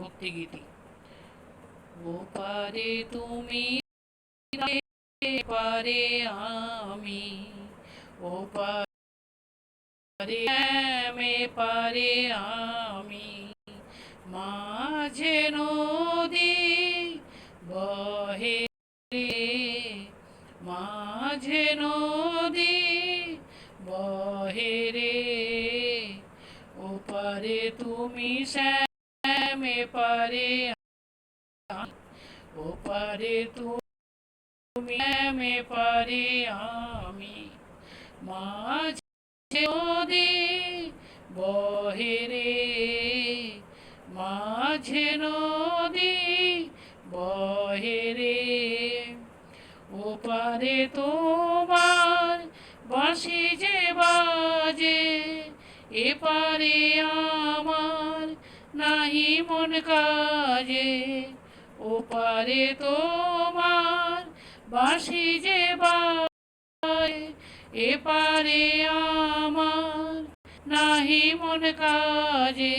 ভক্তিগীতি। ওপারে তুমি, পারে আমি, ওপারে পারে আমি, মাঝে নদী বহে রে, মাঝে নদী বহে রে, ওপারে তুমি শ্যামে পারে, ওপারে তুমি শ্যামে পারে আমি, মাঝে নদী বহে রে, মাঝে নদী বহে রে, ওপারে তোমার বাঁশি যে বাজে, এপারে আমার নাহি মন কাজে, ওপারে তোমার বাঁশি যে বাজে, এপারে আমার নাহি মন কাজে,